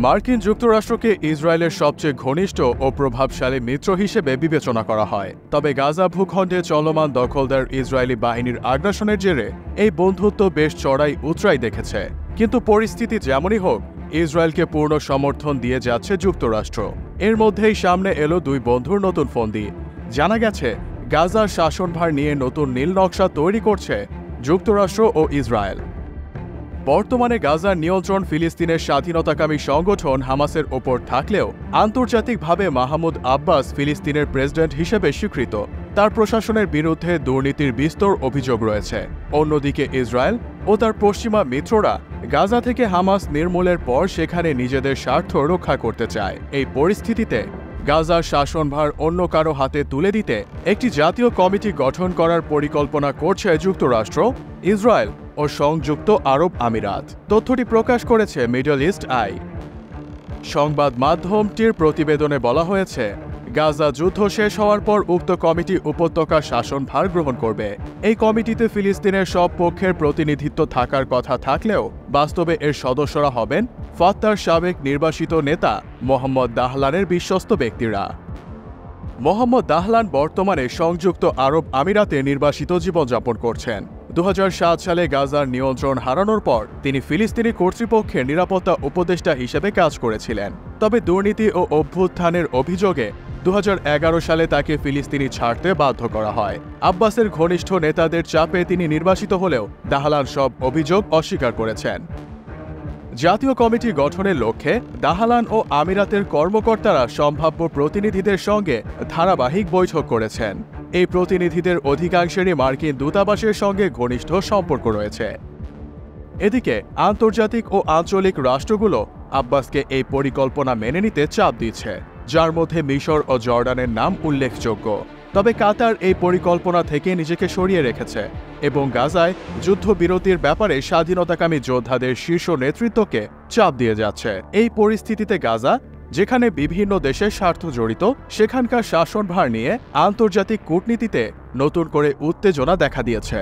মার্কিন যুক্তরাষ্ট্রকে ইসরায়েলের সবচেয়ে ঘনিষ্ঠ ও প্রভাবশালী মিত্র হিসেবে বিবেচনা করা হয়, তবে গাজা ভূখণ্ডে চলমান দখলদার ইসরায়েলি বাহিনীর আগ্রাসনের জেরে এই বন্ধুত্ব বেশ চড়াই উতরাই দেখেছে। কিন্তু পরিস্থিতি যেমনই হোক, ইসরায়েলকে পূর্ণ সমর্থন দিয়ে যাচ্ছে যুক্তরাষ্ট্র। এর মধ্যেই সামনে এলো দুই বন্ধুর নতুন ফন্দি। জানা গেছে, গাজার শাসনভার নিয়ে নতুন নীল নকশা তৈরি করছে যুক্তরাষ্ট্র ও ইসরায়েল। বর্তমানে গাজার নিয়ন্ত্রণ ফিলিস্তিনের স্বাধীনতাকামী সংগঠন হামাসের ওপর থাকলেও আন্তর্জাতিকভাবে মাহমুদ আব্বাস ফিলিস্তিনের প্রেসিডেন্ট হিসেবে স্বীকৃত। তার প্রশাসনের বিরুদ্ধে দুর্নীতির বিস্তর অভিযোগ রয়েছে। অন্যদিকে ইসরায়েল ও তার পশ্চিমা মিত্ররা গাজা থেকে হামাস নির্মূলের পর সেখানে নিজেদের স্বার্থ রক্ষা করতে চায়। এই পরিস্থিতিতে গাজার শাসনভার অন্য কারো হাতে তুলে দিতে একটি জাতীয় কমিটি গঠন করার পরিকল্পনা করছে যুক্তরাষ্ট্র, ইসরায়েল ও সংযুক্ত আরব আমিরাত। তথ্যটি প্রকাশ করেছে মিডল ইস্ট আই। সংবাদ মাধ্যমটির প্রতিবেদনে বলা হয়েছে, গাজা যুদ্ধ শেষ হওয়ার পর উক্ত কমিটি উপত্যকার শাসনভার গ্রহণ করবে। এই কমিটিতে ফিলিস্তিনের সব পক্ষের প্রতিনিধিত্ব থাকার কথা থাকলেও বাস্তবে এর সদস্যরা হবেন ফাত্তার সাবেক নির্বাসিত নেতা মোহাম্মদ দাহলানের বিশ্বস্ত ব্যক্তিরা। মোহাম্মদ দাহলান বর্তমানে সংযুক্ত আরব আমিরাতে নির্বাসিত জীবনযাপন করছেন। 2007 সালে গাজার নিয়ন্ত্রণ হারানোর পর তিনি ফিলিস্তিনি কর্তৃপক্ষের নিরাপত্তা উপদেষ্টা হিসেবে কাজ করেছিলেন। তবে দুর্নীতি ও অভ্যুত্থানের অভিযোগে 2011 সালে তাকে ফিলিস্তিনি ছাড়তে বাধ্য করা হয়। আব্বাসের ঘনিষ্ঠ নেতাদের চাপে তিনি নির্বাসিত হলেও দাহলান সব অভিযোগ অস্বীকার করেছেন। জাতীয় কমিটি গঠনের লক্ষ্যে দাহলান ও আমিরাতের কর্মকর্তারা সম্ভাব্য প্রতিনিধিদের সঙ্গে ধারাবাহিক বৈঠক করেছেন। এই প্রতিনিধিদের অধিকাংশেরই মার্কিন দূতাবাসের সঙ্গে ঘনিষ্ঠ সম্পর্ক রয়েছে। এদিকে আন্তর্জাতিক ও আঞ্চলিক রাষ্ট্রগুলো আব্বাসকে এই পরিকল্পনা মেনে নিতে চাপ দিচ্ছে, যার মধ্যে মিশর ও জর্ডানের নাম উল্লেখযোগ্য। তবে কাতার এই পরিকল্পনা থেকে নিজেকে সরিয়ে রেখেছে এবং গাজায় যুদ্ধবিরতির ব্যাপারে স্বাধীনতাকামী যোদ্ধাদের শীর্ষ নেতৃত্বকে চাপ দিয়ে যাচ্ছে। এই পরিস্থিতিতে গাজা, যেখানে বিভিন্ন দেশের স্বার্থ জড়িত, সেখানকার শাসনভার নিয়ে আন্তর্জাতিক কূটনীতিতে নতুন করে উত্তেজনা দেখা দিয়েছে।